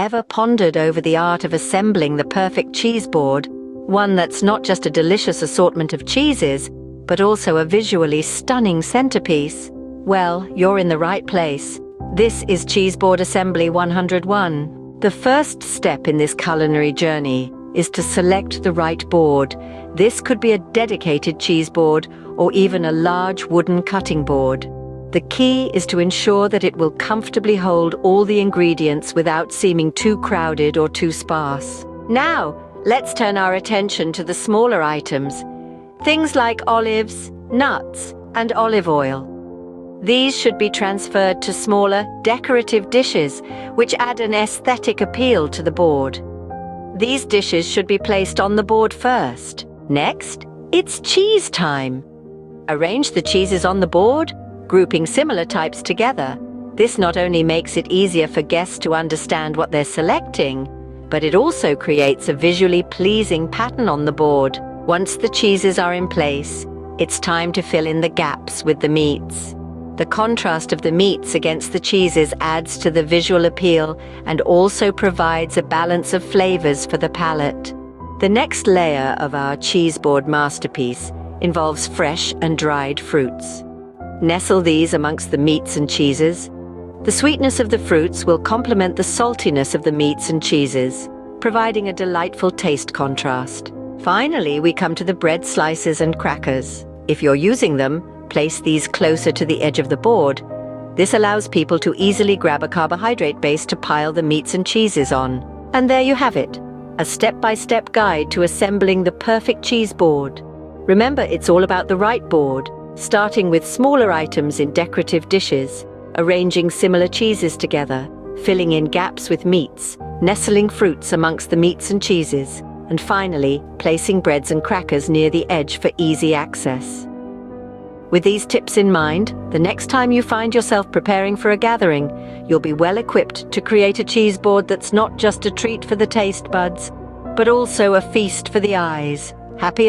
ever pondered over the art of assembling the perfect cheese board, one that's not just a delicious assortment of cheeses, but also a visually stunning centerpiece, well, you're in the right place. This is Cheeseboard Assembly 101. The first step in this culinary journey is to select the right board. This could be a dedicated cheese board or even a large wooden cutting board. The key is to ensure that it will comfortably hold all the ingredients without seeming too crowded or too sparse. Now, let's turn our attention to the smaller items. Things like olives, nuts, and olive oil. These should be transferred to smaller, decorative dishes, which add an aesthetic appeal to the board. These dishes should be placed on the board first. Next, it's cheese time. Arrange the cheeses on the board, grouping similar types together. This not only makes it easier for guests to understand what they're selecting, but it also creates a visually pleasing pattern on the board. Once the cheeses are in place, it's time to fill in the gaps with the meats. The contrast of the meats against the cheeses adds to the visual appeal and also provides a balance of flavors for the palate. The next layer of our cheese board masterpiece involves fresh and dried fruits. Nestle these amongst the meats and cheeses. The sweetness of the fruits will complement the saltiness of the meats and cheeses, providing a delightful taste contrast. Finally, we come to the bread slices and crackers. If you're using them, place these closer to the edge of the board. This allows people to easily grab a carbohydrate base to pile the meats and cheeses on. And there you have it, a step-by-step guide to assembling the perfect cheese board. Remember, it's all about the right board, starting with smaller items in decorative dishes, arranging similar cheeses together, filling in gaps with meats, nestling fruits amongst the meats and cheeses, and finally, placing breads and crackers near the edge for easy access. With these tips in mind, the next time you find yourself preparing for a gathering, you'll be well equipped to create a cheese board that's not just a treat for the taste buds, but also a feast for the eyes. Happy